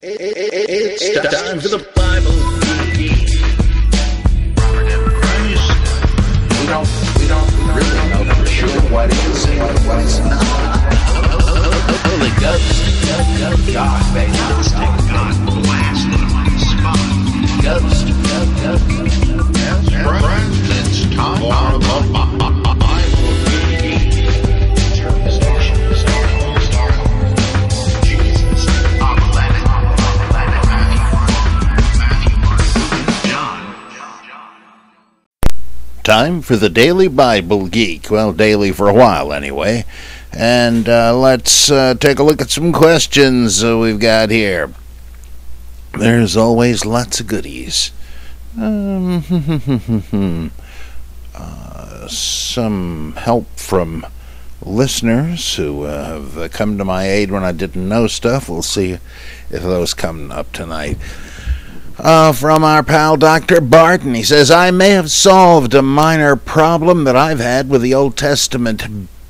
It's time for the Bible Geek. Robert M. Christ. We don't really know for sure what is and what is not. Holy Ghost. God, baby. God blast them on the spot. Ghost. Yes, friends, it's time for the Bible Geek. Jesus, our planet, Matthew, Mark, John. Time for the Daily Bible Geek. Well, daily for a while anyway. And let's take a look at some questions we've got here. There's always lots of goodies. Some help from listeners who have come to my aid when I didn't know stuff. We'll see if those come up tonight. From our pal Dr. Barton, he says, I may have solved a minor problem that I've had with the Old Testament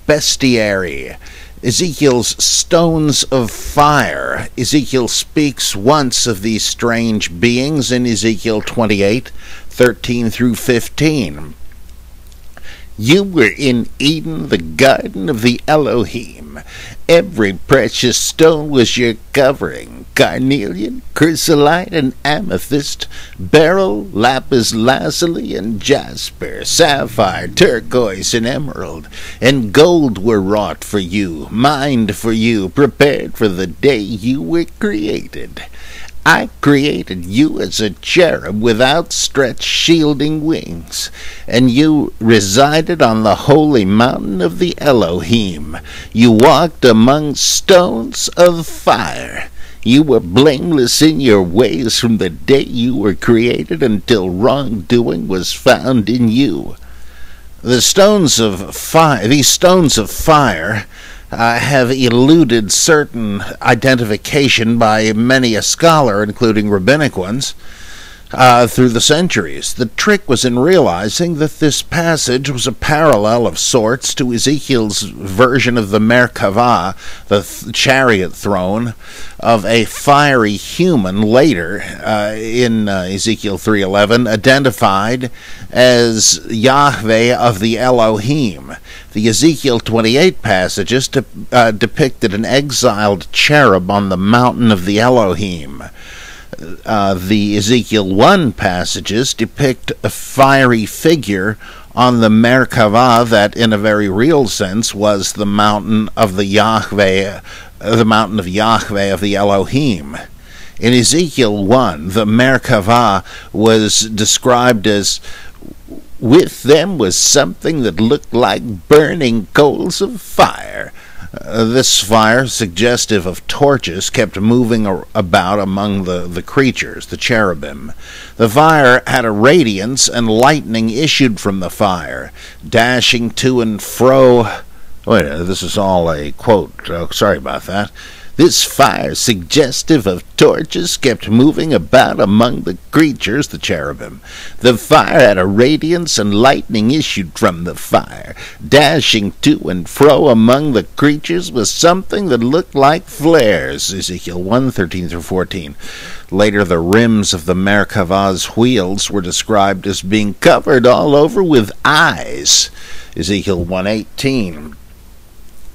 bestiary, Ezekiel's stones of fire. Ezekiel speaks once of these strange beings in Ezekiel 28:13 through 15. You were in Eden, the garden of the Elohim. Every precious stone was your covering: carnelian, chrysolite, and amethyst, beryl, lapis lazuli, and jasper, sapphire, turquoise, and emerald. And gold were wrought for you, mined for you, prepared for the day you were created. I created you as a cherub with outstretched shielding wings, and you resided on the holy mountain of the Elohim. You walked among stones of fire. You were blameless in your ways from the day you were created until wrongdoing was found in you. These stones of fire have eluded certain identification by many a scholar, including rabbinic ones, through the centuries. The trick was in realizing that this passage was a parallel of sorts to Ezekiel's version of the Merkavah, the chariot throne, of a fiery human later in Ezekiel 3:11, identified as Yahweh of the Elohim. The Ezekiel 28 passages depicted an exiled cherub on the mountain of the Elohim. The Ezekiel 1 passages depict a fiery figure on the Merkavah that, in a very real sense, was the mountain of the Yahweh of the Elohim. In Ezekiel 1, the Merkavah was described as, with them was something that looked like burning coals of fire. This fire, suggestive of torches, kept moving about among the creatures, the cherubim. The fire had a radiance, and lightning issued from the fire, dashing to and fro. Wait, this is all a quote. Oh, sorry about that. This fire, suggestive of torches, kept moving about among the creatures, the cherubim. The fire had a radiance, and lightning issued from the fire. Dashing to and fro among the creatures was something that looked like flares, Ezekiel 1:13 through 14. Later, the rims of the Merkavah's wheels were described as being covered all over with eyes, Ezekiel 1:18.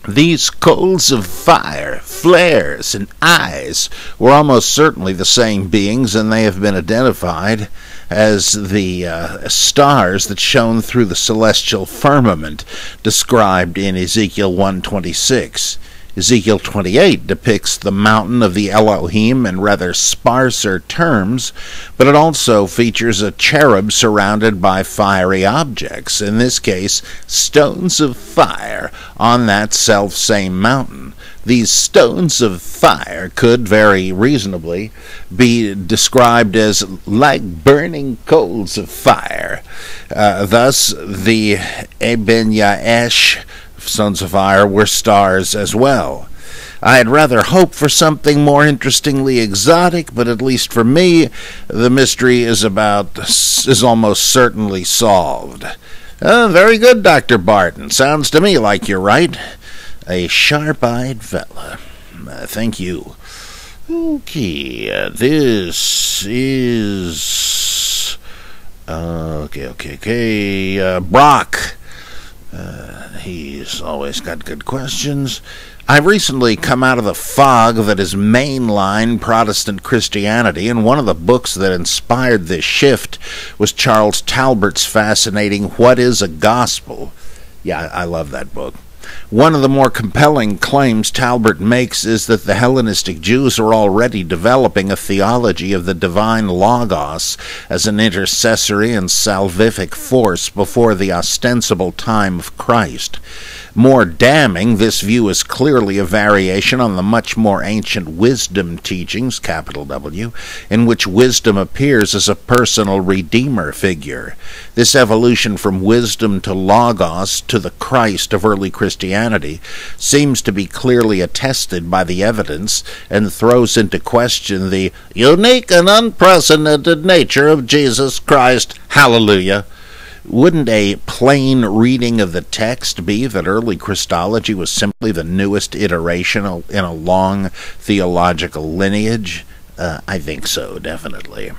These coals of fire, flares, and eyes were almost certainly the same beings, and they have been identified as the stars that shone through the celestial firmament described in Ezekiel 1:26. Ezekiel 28 depicts the mountain of the Elohim in rather sparser terms, but it also features a cherub surrounded by fiery objects, in this case stones of fire, on that self-same mountain. These stones of fire could very reasonably be described as like burning coals of fire. Thus, the Eben Yaesh stones of fire were stars as well. I had rather hoped for something more interestingly exotic, but at least for me, the mystery is almost certainly solved. Very good, Dr. Barton. Sounds to me like you're right. A sharp-eyed fella. Thank you. Okay, this is... Brock. He's always got good questions. I've recently come out of the fog that is mainline Protestant Christianity, and one of the books that inspired this shift was Charles Talbert's fascinating What is a Gospel? Yeah, I love that book. One of the more compelling claims Talbert makes is that the Hellenistic Jews are already developing a theology of the divine Logos as an intercessory and salvific force before the ostensible time of Christ. More damning, this view is clearly a variation on the much more ancient wisdom teachings, capital W, in which wisdom appears as a personal redeemer figure. This evolution from wisdom to Logos to the Christ of early Christianity seems to be clearly attested by the evidence and throws into question the unique and unprecedented nature of Jesus Christ. Hallelujah! Wouldn't a plain reading of the text be that early Christology was simply the newest iteration in a long theological lineage? I think so, definitely.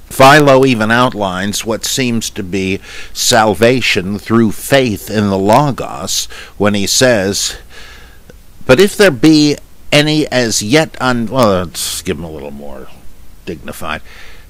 Philo even outlines what seems to be salvation through faith in the Logos when he says, "But if there be any as yet well, let's give him a little more dignified.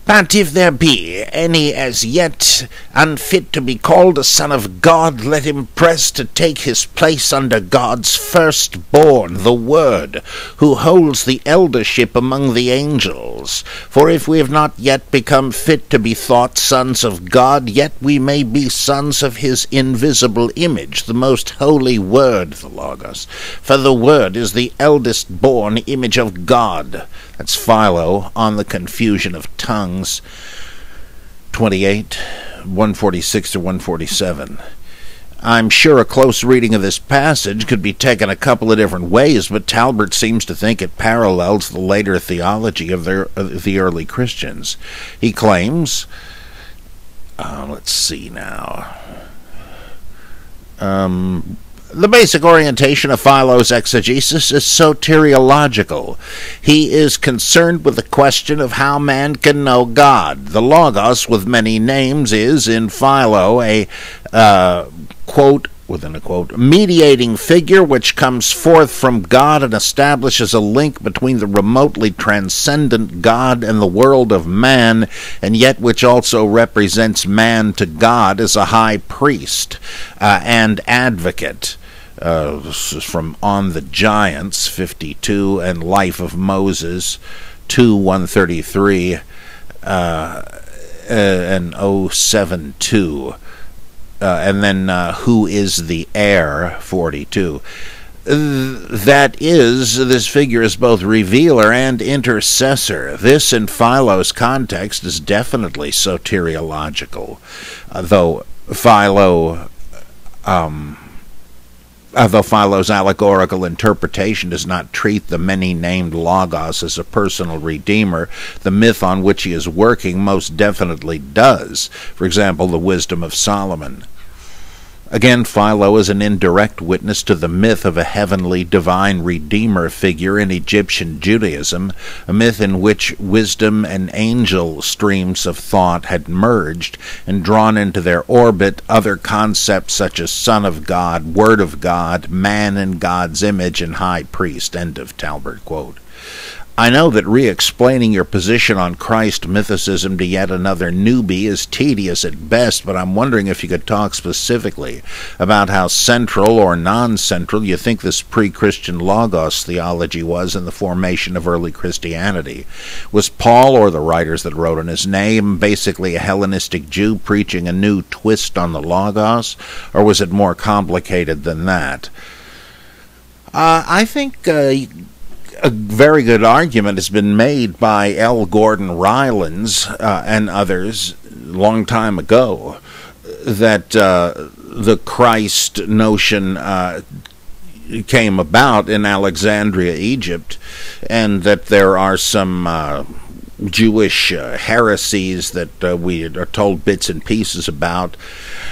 But if there be any as yet unfit to be called a son of God, let him press to take his place under God's firstborn, the Word, who holds the eldership among the angels. For if we have not yet become fit to be thought sons of God, yet we may be sons of his invisible image, the most holy Word, the Logos. For the Word is the eldest born image of God." That's Philo on the Confusion of Tongues, 28, 146 to 147. I'm sure a close reading of this passage could be taken a couple of different ways, but Talbert seems to think it parallels the later theology of the early Christians. He claims, let's see now, the basic orientation of Philo's exegesis is soteriological. He is concerned with the question of how man can know God. The Logos, with many names, is, in Philo, a, quote, within a quote, mediating figure which comes forth from God and establishes a link between the remotely transcendent God and the world of man, and yet which also represents man to God as a high priest and advocate. This is from On the Giants, 52, and Life of Moses, 2, 133, and 072. And then Who is the Heir, 42. That is, this figure is both revealer and intercessor. This, in Philo's context, is definitely soteriological, though Philo's allegorical interpretation does not treat the many-named Logos as a personal redeemer, the myth on which he is working most definitely does. For example, the Wisdom of Solomon. Again, Philo is an indirect witness to the myth of a heavenly divine redeemer figure in Egyptian Judaism, a myth in which wisdom and angel streams of thought had merged and drawn into their orbit other concepts such as Son of God, Word of God, man in God's image, and high priest. End of Talbert quote. I know that re-explaining your position on Christ mythicism to yet another newbie is tedious at best, but I'm wondering if you could talk specifically about how central or non-central you think this pre-Christian Logos theology was in the formation of early Christianity. Was Paul, or the writers that wrote in his name, basically a Hellenistic Jew preaching a new twist on the Logos, or was it more complicated than that? I think a very good argument has been made by L. Gordon Rylance and others a long time ago that the Christ notion came about in Alexandria, Egypt, and that there are some Jewish heresies that we are told bits and pieces about,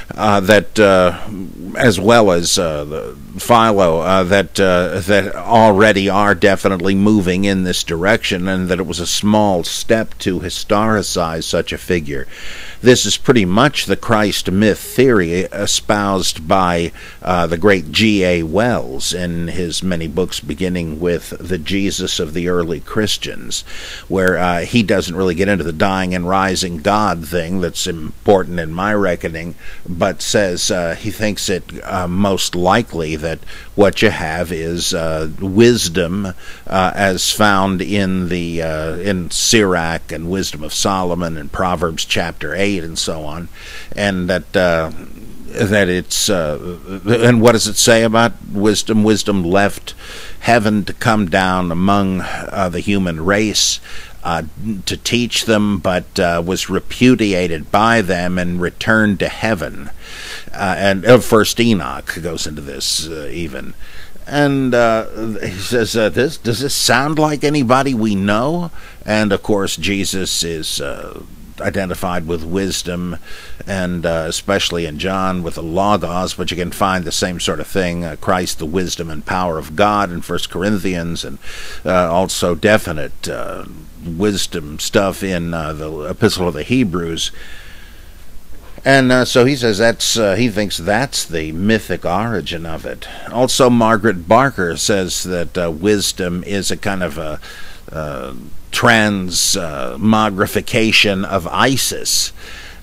that as well as Philo, that already are definitely moving in this direction, and that it was a small step to historicize such a figure. This is pretty much the Christ myth theory espoused by the great G.A. Wells in his many books, beginning with The Jesus of the Early Christians, where he doesn't really get into the dying and rising God thing that's important in my reckoning, but says he thinks it most likely that what you have is wisdom as found in the in Sirach and Wisdom of Solomon and Proverbs chapter 8 and so on, and that it's and what does it say about wisdom? Wisdom left heaven to come down among the human race to teach them, but was repudiated by them and returned to heaven. And First Enoch goes into this even. And he says, does this sound like anybody we know? And of course, Jesus is identified with wisdom, and especially in John with the Logos, but you can find the same sort of thing, Christ, the wisdom and power of God in 1 Corinthians, and also definite wisdom stuff in the Epistle of the Hebrews. And so he says he thinks that's the mythic origin of it. Also, Margaret Barker says that wisdom is a kind of a transmogrification of Isis.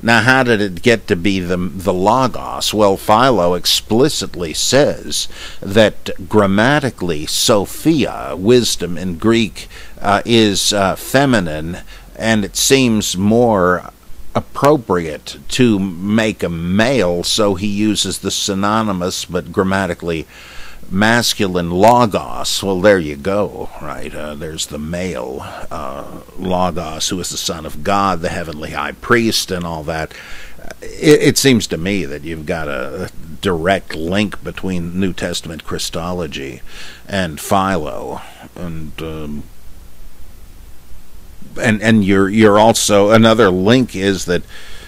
Now, how did it get to be the Logos? Well, Philo explicitly says that grammatically, Sophia, wisdom in Greek, is feminine, and it seems more appropriate to make a male, so he uses the synonymous but grammatically masculine Logos. Well, there you go, right? There's the male Logos, who is the Son of God, the heavenly high priest, and all that. It seems to me that you've got a direct link between New Testament Christology and Philo, and you're also, another link is that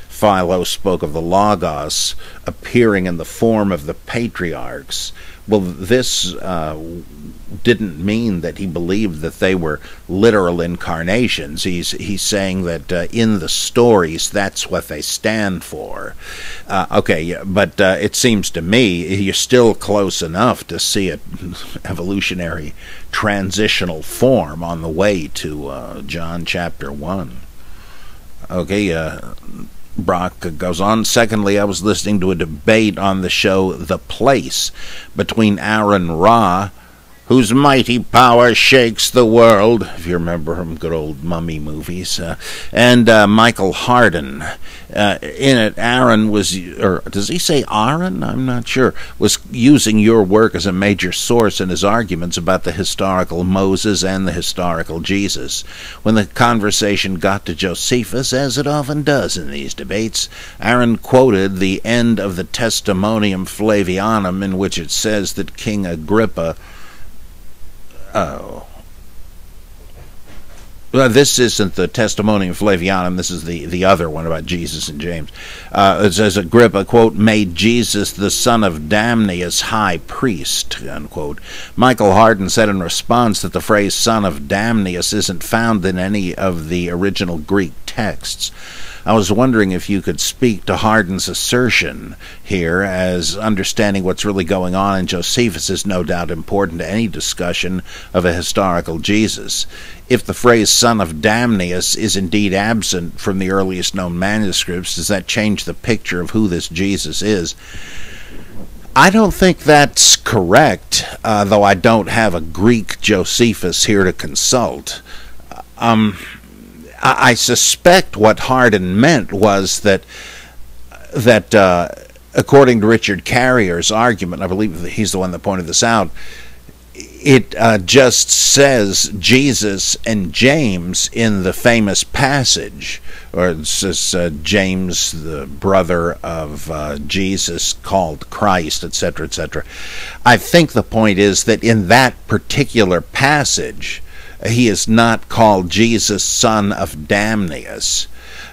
Philo spoke of the Logos appearing in the form of the patriarchs. Well, this didn't mean that he believed that they were literal incarnations. He's saying that in the stories, that's what they stand for. Okay, but it seems to me you're still close enough to see an evolutionary transitional form on the way to John chapter 1. Okay, Brock goes on. Secondly, I was listening to a debate on the show The Place between Aaron Ra, whose mighty power shakes the world, if you remember from good old mummy movies, and Michael Hardin. In it, Aaron was, or does he say Aaron? I'm not sure, was using your work as a major source in his arguments about the historical Moses and the historical Jesus. When the conversation got to Josephus, as it often does in these debates, Aaron quoted the end of the Testimonium Flavianum, in which it says that King Agrippa well, this isn't the Testimonium Flavianum, this is the other one about Jesus and James. It says Agrippa, quote, made Jesus the son of Damnius high priest, unquote. Michael Hardin said in response that the phrase son of Damnius isn't found in any of the original Greek texts. I was wondering if you could speak to Hardin's assertion here, as understanding what's really going on in Josephus is no doubt important to any discussion of a historical Jesus. If the phrase son of Damnius is indeed absent from the earliest known manuscripts, does that change the picture of who this Jesus is? I don't think that's correct, though I don't have a Greek Josephus here to consult. I suspect what Hardin meant was that according to Richard Carrier's argument, I believe he's the one that pointed this out, it just says Jesus and James in the famous passage, or it says James, the brother of Jesus, called Christ, etc., etc. I think the point is that in that particular passage, He is not called Jesus, son of Damnius.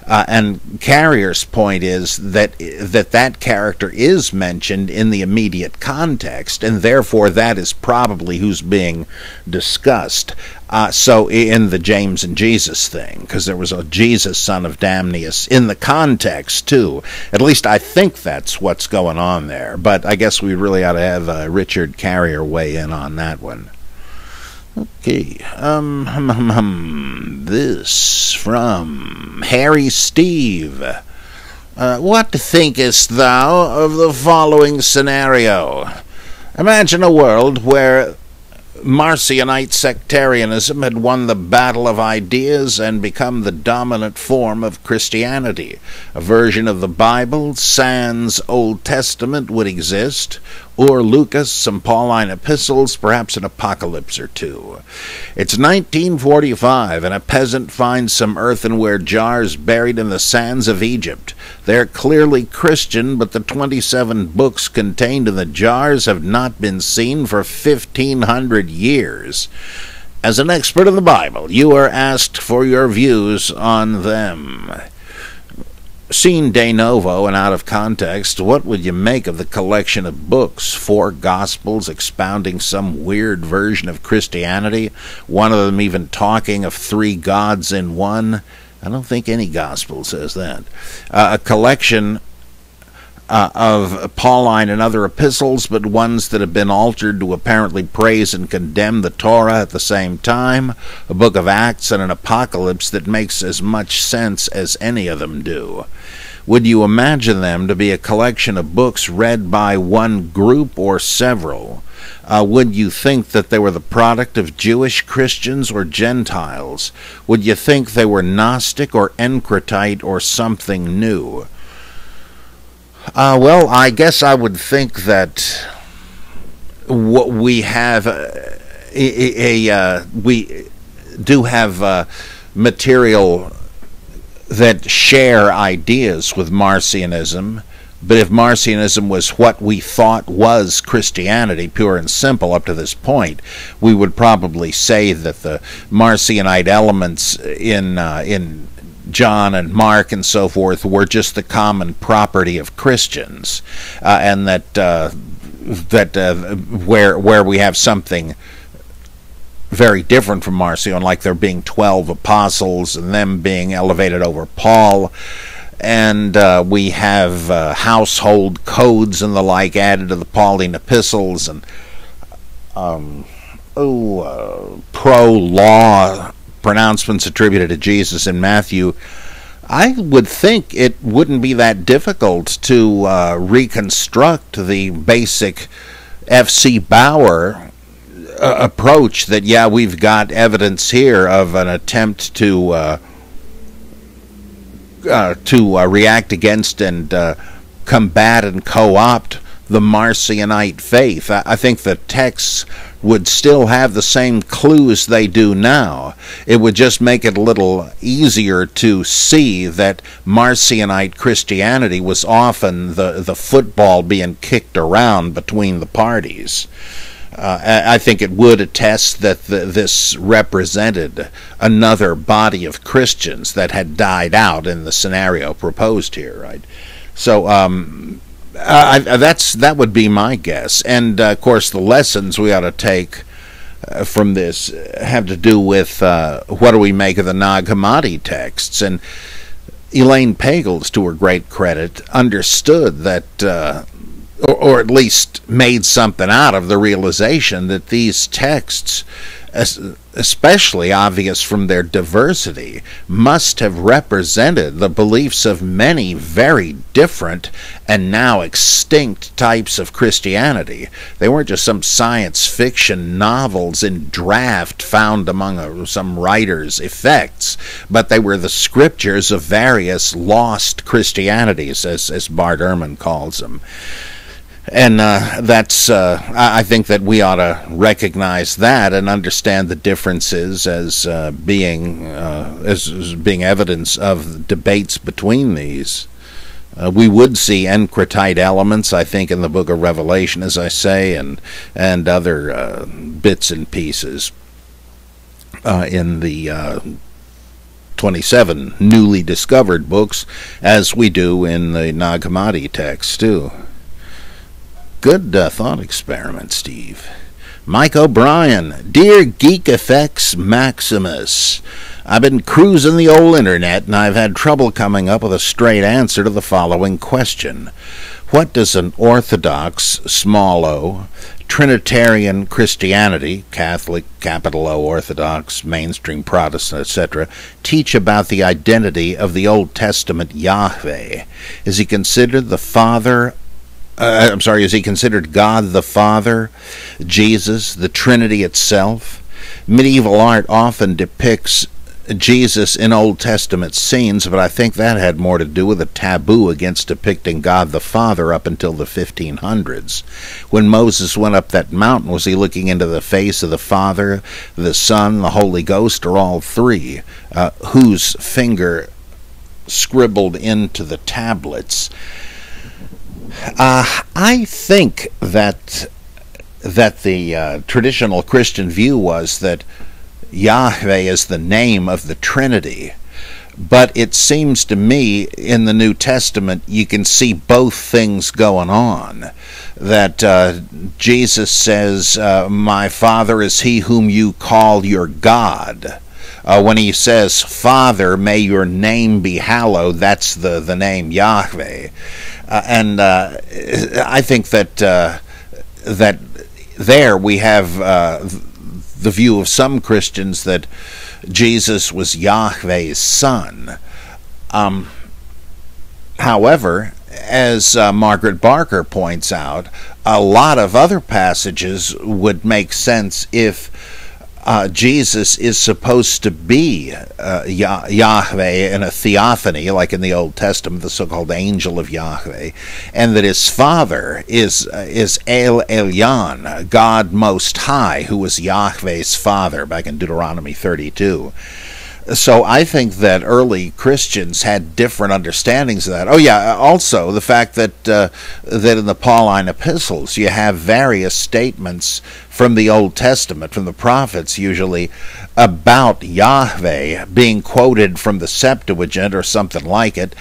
And Carrier's point is that character is mentioned in the immediate context, and therefore that is probably who's being discussed. So in the James and Jesus thing, because there was a Jesus, son of Damnius, in the context too. At least I think that's what's going on there. But I guess we really ought to have Richard Carrier weigh in on that one. Okay, this from Harry Steve. What thinkest thou of the following scenario? Imagine a world where Marcionite sectarianism had won the battle of ideas and become the dominant form of Christianity. A version of the Bible, sans Old Testament, would exist, or Lucas, some Pauline epistles, perhaps an apocalypse or two. It's 1945, and a peasant finds some earthenware jars buried in the sands of Egypt. They're clearly Christian, but the 27 books contained in the jars have not been seen for 1,500 years. As an expert in the Bible, you are asked for your views on them. Seen de novo and out of context, what would you make of the collection of books, 4 Gospels expounding some weird version of Christianity, one of them even talking of 3 gods in one? I don't think any Gospel says that. A collection of Pauline and other epistles, but ones that have been altered to apparently praise and condemn the Torah at the same time, a book of Acts and an Apocalypse that makes as much sense as any of them do. Would you imagine them to be a collection of books read by one group or several? Would you think that they were the product of Jewish Christians or Gentiles? Would you think they were Gnostic or Encretite or something new? Well, I guess I would think that what we have, we do have material that share ideas with Marcionism, but if Marcionism was what we thought was Christianity, pure and simple up to this point, we would probably say that the Marcionite elements in John and Mark and so forth were just the common property of Christians, and that where we have something very different from Marcion, like there being 12 apostles and them being elevated over Paul, and we have household codes and the like added to the Pauline epistles, and pro-law pronouncements attributed to Jesus in Matthew. I would think it wouldn't be that difficult to reconstruct the basic F.C. Bauer approach that, yeah, we've got evidence here of an attempt to react against and combat and co-opt the Marcionite faith. I think the texts would still have the same clues they do now. It would just make it a little easier to see that Marcionite Christianity was often the football being kicked around between the parties. I think it would attest that this represented another body of Christians that had died out in the scenario proposed here, right? So that would be my guess. And of course, the lessons we ought to take from this have to do with what do we make of the Nag Hammadi texts. And Elaine Pagels, to her great credit, understood that, or at least made something out of the realization that these texts, especially obvious from their diversity, must have represented the beliefs of many very different and now extinct types of Christianity. They weren't just some science fiction novels in draft found among some writer's effects, but they were the scriptures of various lost Christianities, as Bart Ehrman calls them. And I think that we ought to recognize that and understand the differences as being evidence of debates between these. We would see Encretite elements, I think, in the book of Revelation, as I say, and other bits and pieces. in the 27 newly discovered books, as we do in the Nag Hammadi text, too. Good thought experiment, Steve. Mike O'Brien, Dear Geek Effects Maximus, I've been cruising the old internet and I've had trouble coming up with a straight answer to the following question. What does an Orthodox, small o, Trinitarian Christianity, Catholic, capital O, Orthodox, mainstream Protestant, etc., teach about the identity of the Old Testament Yahweh? Is he considered the Father? Is he considered God the Father, Jesus, the Trinity itself? Medieval art often depicts Jesus in Old Testament scenes, but I think that had more to do with a taboo against depicting God the Father up until the 1500s. When Moses went up that mountain, was he looking into the face of the Father, the Son, the Holy Ghost, or all three? Whose finger scribbled into the tablets? I think that the traditional Christian view was that Yahweh is the name of the Trinity, but it seems to me in the New Testament you can see both things going on. That Jesus says, my Father is he whom you call your God. When he says, Father, may your name be hallowed, that's the name Yahweh. And I think that that there we have the view of some Christians that Jesus was Yahweh's son. However, as Margaret Barker points out, a lot of other passages would make sense if Jesus is supposed to be Yahweh in a theophany, like in the Old Testament, the so-called angel of Yahweh, and that his father is El Elyon, God Most High, who was Yahweh's father, back in Deuteronomy 32. So I think that early Christians had different understandings of that. Oh yeah, also the fact that that in the Pauline epistles you have various statements from the Old Testament, from the prophets usually, about Yahweh being quoted from the Septuagint or something like it,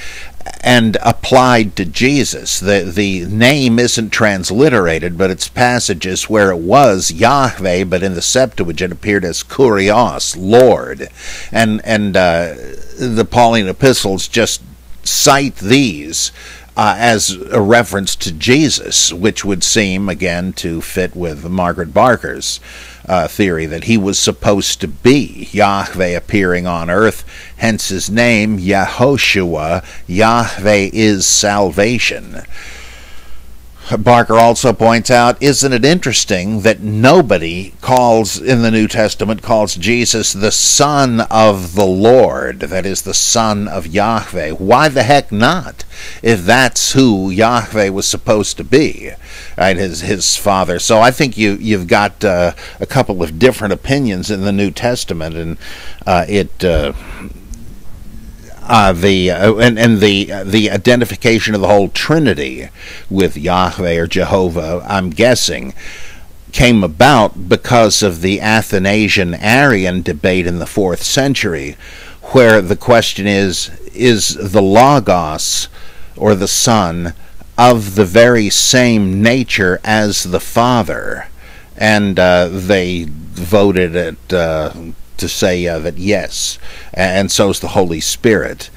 and applied to Jesus. The name isn't transliterated, but it's passages where it was Yahweh, but in the Septuagint appeared as Kurios, Lord. And the Pauline epistles just cite these as a reference to Jesus, which would seem, again, to fit with Margaret Barker's theory that he was supposed to be Yahweh appearing on earth, hence his name, Yehoshua. Yahweh is salvation. Barker also points out, isn't it interesting that nobody calls, in the New Testament, calls Jesus the Son of the Lord, that is, the Son of Yahweh? Why the heck not, if that's who Yahweh was supposed to be, right, his father? So I think you've got a couple of different opinions in the New Testament, and the identification of the whole Trinity with Yahweh or Jehovah, I'm guessing, came about because of the Athanasian-Arian debate in the 4th century, where the question is the Logos, or the Son, of the very same nature as the Father? And they voted it to say that yes, and so is the Holy Spirit.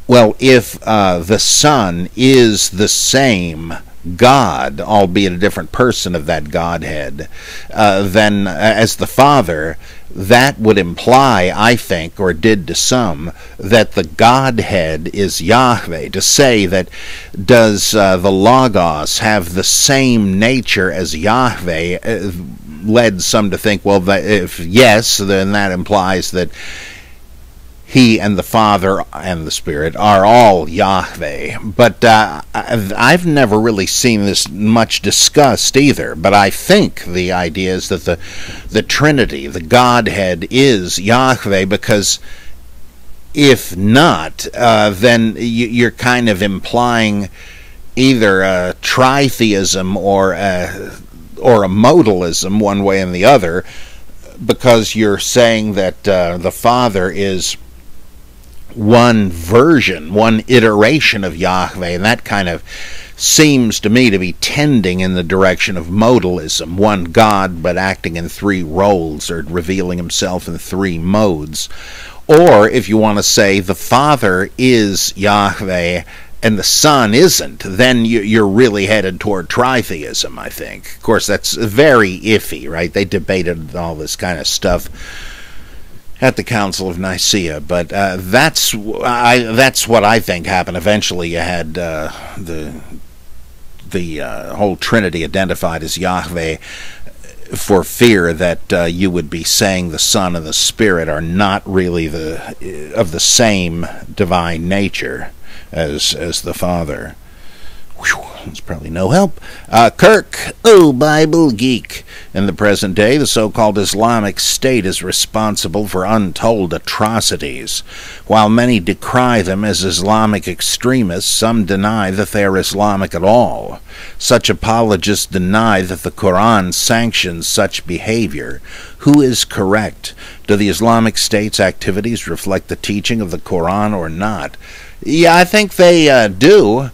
Well, if the Son is the same God, albeit a different person of that Godhead, then as the Father, that would imply, I think, or did to some, that the Godhead is Yahweh. To say that, does the Logos have the same nature as Yahweh, led some to think, well, if yes, then that implies that he and the Father and the Spirit are all Yahweh. But I've never really seen this much discussed either. But I think the idea is that the Trinity, the Godhead, is Yahweh, because if not, then you're kind of implying either a tritheism or a modalism, one way and the other, because you're saying that the Father is one version, one iteration of Yahweh, and that kind of seems to me to be tending in the direction of modalism, one God but acting in three roles or revealing himself in three modes. Or if you want to say the Father is Yahweh and the Son isn't, then you're really headed toward tritheism, I think. Of course, that's very iffy, right? They debated all this kind of stuff at the Council of Nicaea, but that's what I think happened. Eventually, you had the whole Trinity identified as Yahweh, for fear that you would be saying the Son and the Spirit are not really of the same divine nature as the Father. Whew, that's probably no help. Kirk, Bible Geek. In the present day, the so-called Islamic State is responsible for untold atrocities. While many decry them as Islamic extremists, some deny that they are Islamic at all. Such apologists deny that the Quran sanctions such behavior. Who is correct? Do the Islamic State's activities reflect the teaching of the Quran or not? Yeah, I think they do.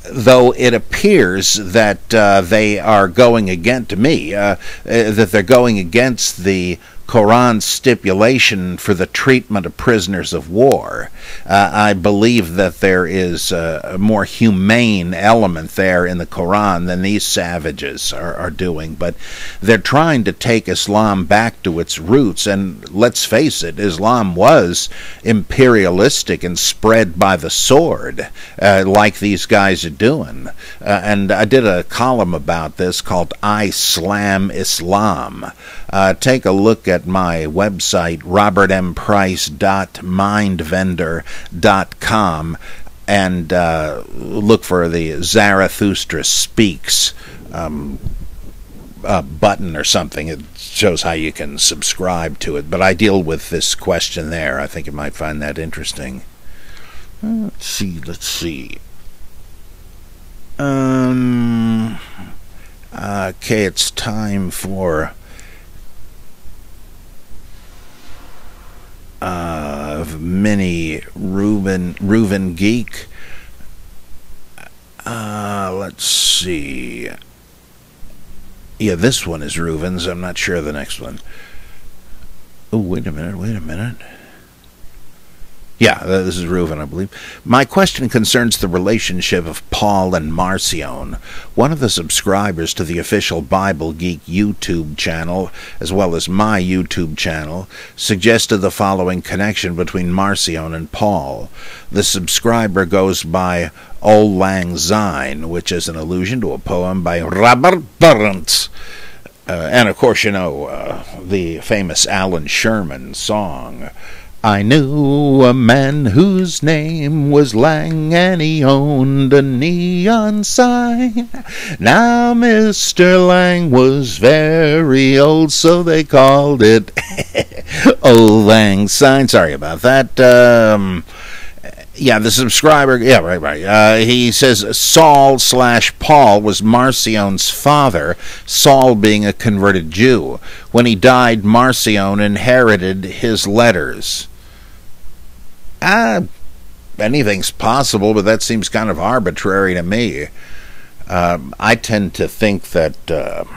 Though it appears that they are going against that they're going against the Quran stipulation for the treatment of prisoners of war. I believe that there is a more humane element there in the Quran than these savages are doing, but they're trying to take Islam back to its roots, and let's face it, Islam was imperialistic and spread by the sword, like these guys are doing. And I did a column about this called I Slam Islam. Take a look at my website, robertmprice.mindvendor.com, and look for the Zarathustra Speaks button or something. It shows how you can subscribe to it. But I deal with this question there. I think you might find that interesting. Let's see. Okay, it's time for mini Reuven Geek. Let's see. Yeah, this one is Reuven's. I'm not sure of the next one. Oh, wait a minute. Yeah, this is Reuven, I believe. My question concerns the relationship of Paul and Marcion. One of the subscribers to the official Bible Geek YouTube channel, as well as my YouTube channel, suggested the following connection between Marcion and Paul. The subscriber goes by Auld Lang Syne, which is an allusion to a poem by Robert Burns. And of course, you know, the famous Alan Sherman song, I knew a man whose name was Lang, and he owned a neon sign. Now Mr. Lang was very old, so they called it Auld Lang Syne. Sorry about that. Yeah, the subscriber, yeah, right. He says Saul/Paul was Marcion's father, Saul being a converted Jew. When he died, Marcion inherited his letters. Anything's possible, but that seems kind of arbitrary to me. I tend to think that the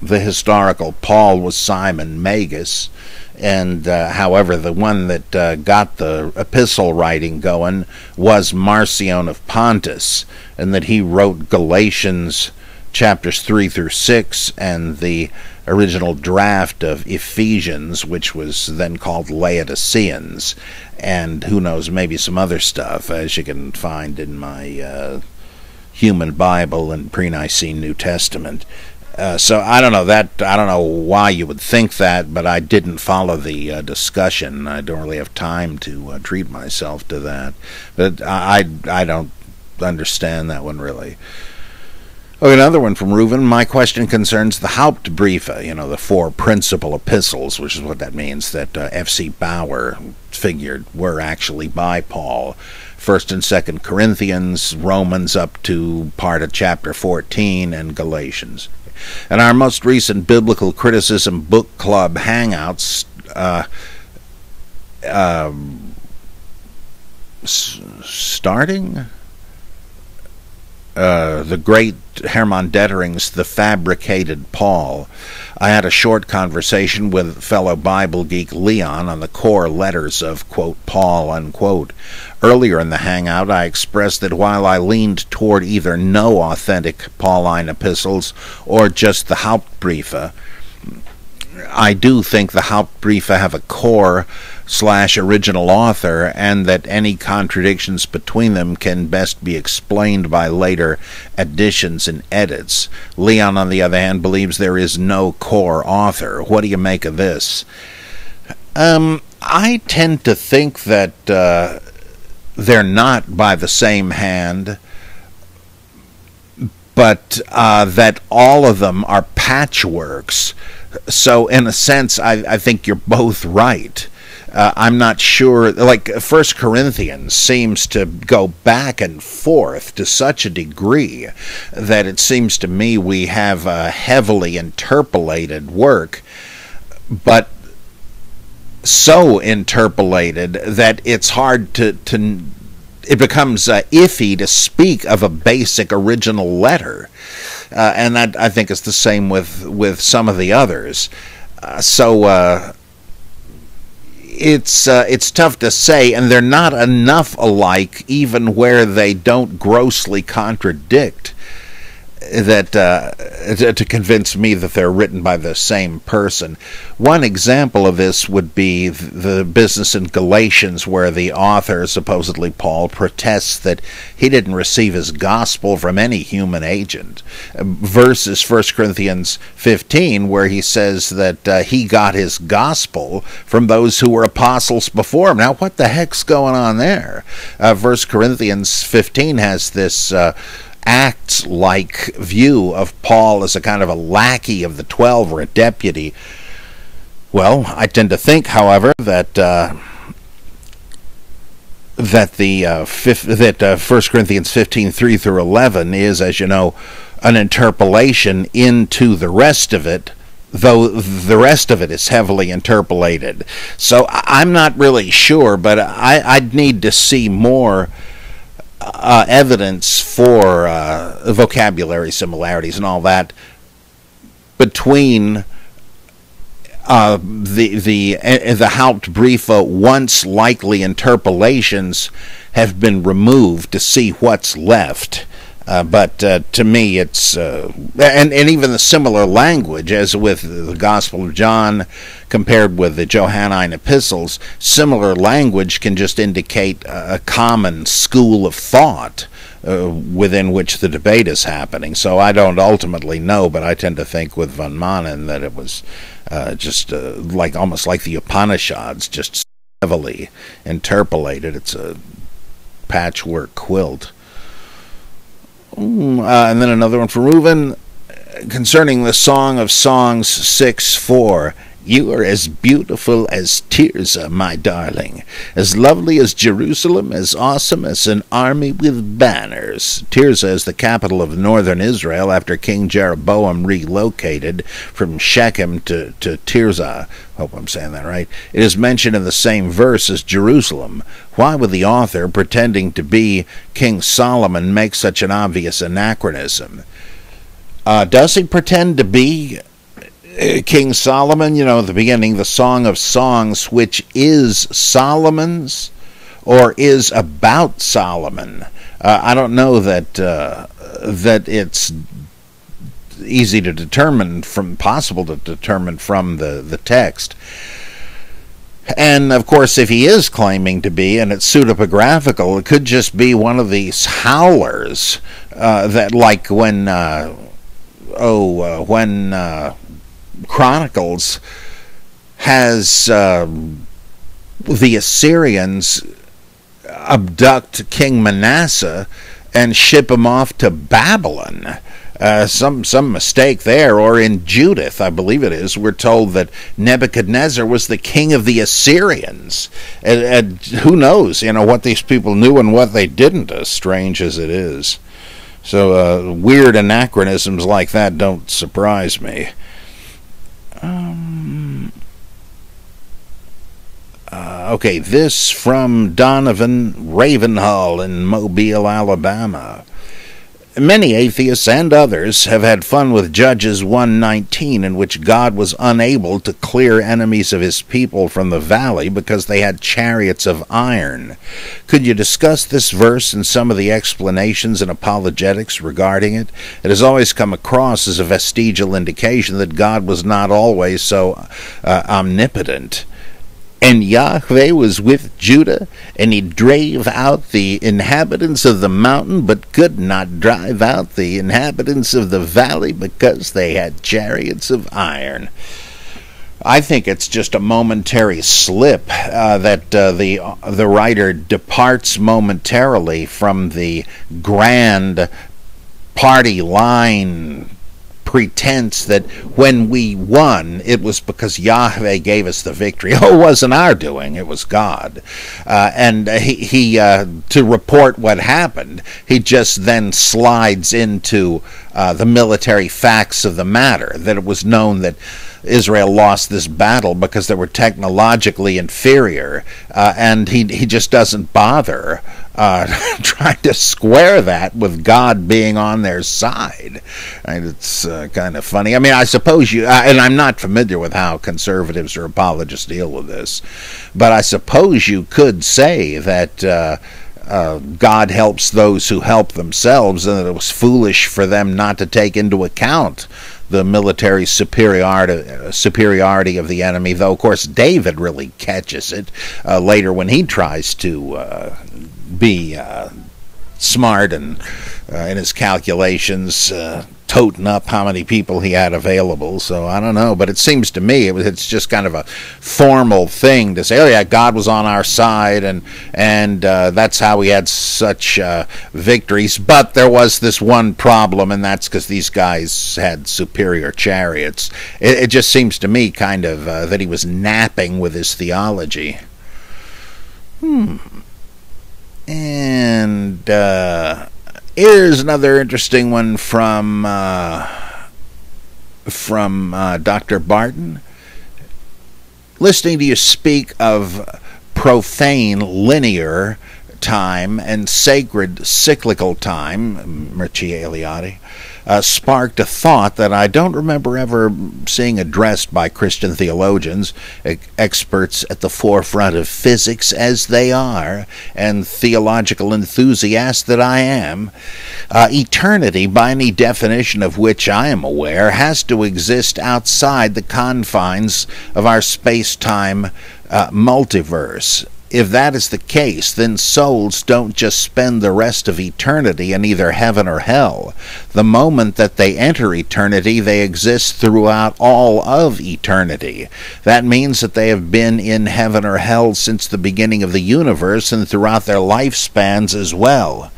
historical Paul was Simon Magus, and however, the one that got the epistle writing going was Marcion of Pontus, and that he wrote Galatians chapters 3 through 6 and the original draft of Ephesians, which was then called Laodiceans, and who knows, maybe some other stuff, as you can find in my Human Bible and Pre-Nicene New Testament. So I don't know why you would think that, but I didn't follow the discussion. I don't really have time to treat myself to that. But I don't understand that one really. Oh, another one from Reuven. My question concerns the Hauptbriefe, the four principal epistles, which is what that means, that F.C. Bauer figured were actually by Paul. 1st and 2nd Corinthians, Romans up to part of chapter 14, and Galatians. In our most recent Biblical Criticism Book Club Hangouts, starting the great Hermann Dettering's The Fabricated Paul, I had a short conversation with fellow Bible geek Leon on the core letters of, quote, Paul, unquote. Earlier in the hangout, I expressed that while I leaned toward either no authentic Pauline epistles or just the Hauptbriefe, I do think the Hauptbriefe have a core/original author, and that any contradictions between them can best be explained by later additions and edits. Leon, on the other hand, believes there is no core author. What do you make of this? I tend to think that they're not by the same hand, but that all of them are patchworks. So, in a sense, I think you're both right. I'm not sure, like 1 Corinthians seems to go back and forth to such a degree that it seems to me we have a heavily interpolated work, but so interpolated that it's hard to it becomes iffy to speak of a basic original letter. And that, I think, is the same with some of the others. So it's tough to say, and they're not enough alike, even where they don't grossly contradict, that to convince me that they're written by the same person. One example of this would be the business in Galatians, where the author, supposedly Paul, protests that he didn't receive his gospel from any human agent, versus 1 Corinthians 15, where he says that he got his gospel from those who were apostles before him. Now, what the heck's going on there? 1 Corinthians 15 has this Acts-like view of Paul as a kind of a lackey of the 12 or a deputy. Well, I tend to think, however, that 1 Corinthians 15, 3 through 11 is, as you know, an interpolation into the rest of it, though the rest of it is heavily interpolated. So I'm not really sure, but I'd need to see more evidence for vocabulary similarities and all that between the Hauptbriefe, once likely interpolations have been removed, to see what's left. But to me, it's and even the similar language, as with the Gospel of John compared with the Johannine epistles, similar language can just indicate a common school of thought within which the debate is happening. So I don't ultimately know, but I tend to think with von Manen that it was just like almost like the Upanishads, just heavily interpolated. It's a patchwork quilt. And then another one from Reuven concerning the Song of Songs 6:4. You are as beautiful as Tirzah, my darling, as lovely as Jerusalem, as awesome as an army with banners. Tirzah is the capital of northern Israel after King Jeroboam relocated from Shechem to Tirzah. Hope I'm saying that right. It is mentioned in the same verse as Jerusalem. Why would the author, pretending to be King Solomon, make such an obvious anachronism? Does he pretend to be King Solomon? You know, at the beginning, the Song of Songs, which is Solomon's or is about Solomon. I don't know that it's easy to determine possible to determine from the text. And of course, if he is claiming to be, and it's pseudepigraphical, it could just be one of these howlers that, like when Chronicles has the Assyrians abduct King Manasseh and ship him off to Babylon. Some mistake there. Or in Judith, I believe it is, we're told that Nebuchadnezzar was the king of the Assyrians. And who knows, what these people knew and what they didn't, as strange as it is. So weird anachronisms like that don't surprise me. Okay, this from Donovan Ravenhall in Mobile, Alabama. Many atheists and others have had fun with Judges 1:19, in which God was unable to clear enemies of his people from the valley because they had chariots of iron. Could you discuss this verse and some of the explanations and apologetics regarding it? It has always come across as a vestigial indication that God was not always so omnipotent. And Yahweh was with Judah, and he drave out the inhabitants of the mountain, but could not drive out the inhabitants of the valley because they had chariots of iron. I think it's just a momentary slip that the writer departs momentarily from the grand party line pretense that when we won, it was because Yahweh gave us the victory. Oh, it wasn't our doing, it was God. And he to report what happened, he just then slides into the military facts of the matter, that it was known that Israel lost this battle because they were technologically inferior, and he just doesn't bother trying to square that with God being on their side. And it's kind of funny. I mean, I suppose and I'm not familiar with how conservatives or apologists deal with this, but I suppose you could say that God helps those who help themselves, and that it was foolish for them not to take into account the military superiority of the enemy, though, of course, David really catches it later when he tries to be smart and in his calculations, toting up how many people he had available. So I don't know, but it seems to me it's just kind of a formal thing to say, oh yeah, God was on our side, and that's how we had such victories. But there was this one problem, and that's because these guys had superior chariots. It just seems to me kind of that he was napping with his theology. And here's another interesting one from Dr. Barton. Listening to you speak of profane linear time and sacred cyclical time, Mircea Eliade, sparked a thought that I don't remember ever seeing addressed by Christian theologians, experts at the forefront of physics as they are, and theological enthusiasts that I am. Eternity, by any definition of which I am aware, has to exist outside the confines of our space-time multiverse. If that is the case, then souls don't just spend the rest of eternity in either heaven or hell. The moment that they enter eternity, they exist throughout all of eternity. That means that they have been in heaven or hell since the beginning of the universe and throughout their lifespans as well.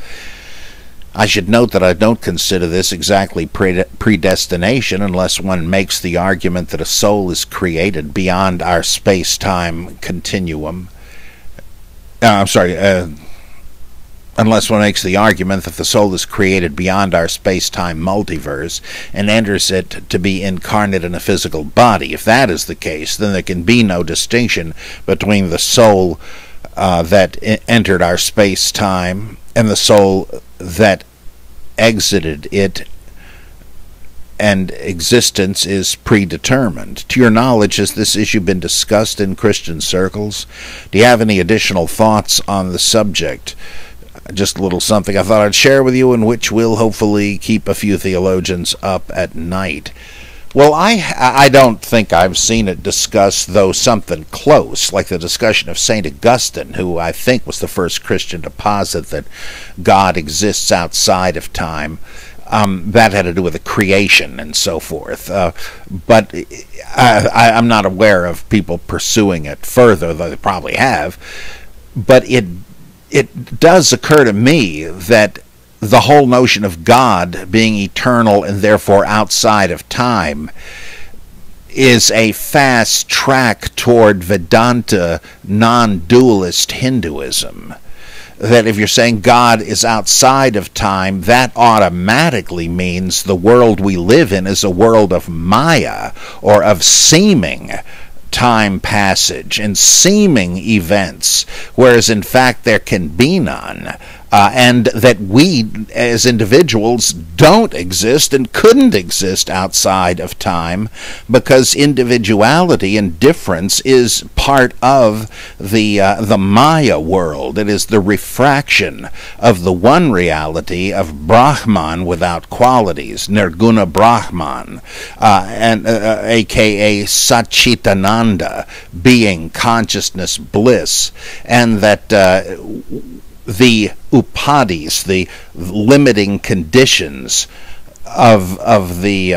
I should note that I don't consider this exactly predestination unless one makes the argument that a soul is created beyond our space-time continuum. Unless one makes the argument that the soul is created beyond our space-time multiverse and enters it to be incarnate in a physical body. If that is the case, then there can be no distinction between the soul that entered our space-time and the soul that exited it, and existence is predetermined. To your knowledge, has this issue been discussed in Christian circles? Do you have any additional thoughts on the subject? Just a little something I thought I'd share with you, and which will hopefully keep a few theologians up at night. Well, I don't think I've seen it discussed, though something close, like the discussion of St. Augustine, who I think was the first Christian to posit that God exists outside of time. That had to do with the creation and so forth. But I'm not aware of people pursuing it further, though they probably have. But it does occur to me that the whole notion of God being eternal and therefore outside of time is a fast track toward Vedanta non-dualist Hinduism. that if you're saying God is outside of time, that automatically means the world we live in is a world of Maya, or of seeming time passage and seeming events, whereas in fact there can be none. And that we as individuals don't exist and couldn't exist outside of time, because individuality and difference is part of the Maya world. It is the refraction of the one reality of Brahman without qualities, Nirguna Brahman, and aka Satchitananda, being, consciousness, bliss, and that the upadis, the limiting conditions of the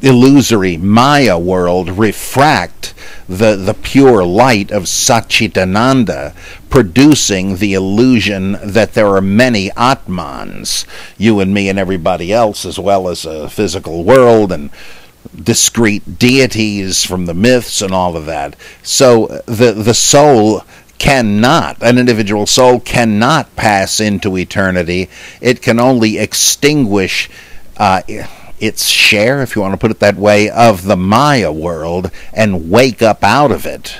illusory Maya world, refract the pure light of Satchitananda, producing the illusion that there are many Atmans, you and me and everybody else, as well as a physical world and discrete deities from the myths and all of that. So the soul cannot, an individual soul cannot pass into eternity. It can only extinguish its share, if you want to put it that way, of the Maya world and wake up out of it,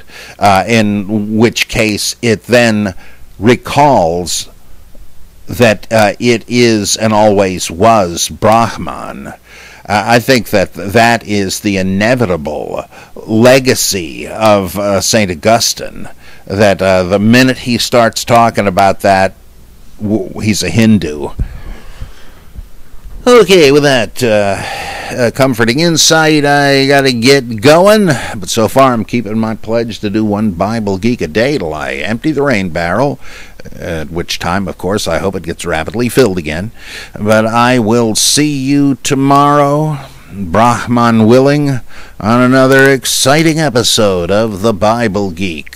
in which case it then recalls that it is and always was Brahman. I think that is the inevitable legacy of St. Augustine, that the minute he starts talking about that, he's a Hindu. Okay, with that comforting insight, I gotta get going, but so far I'm keeping my pledge to do one Bible Geek a day till I empty the rain barrel, at which time, of course, I hope it gets rapidly filled again. But I will see you tomorrow, Brahman willing, on another exciting episode of the Bible Geek.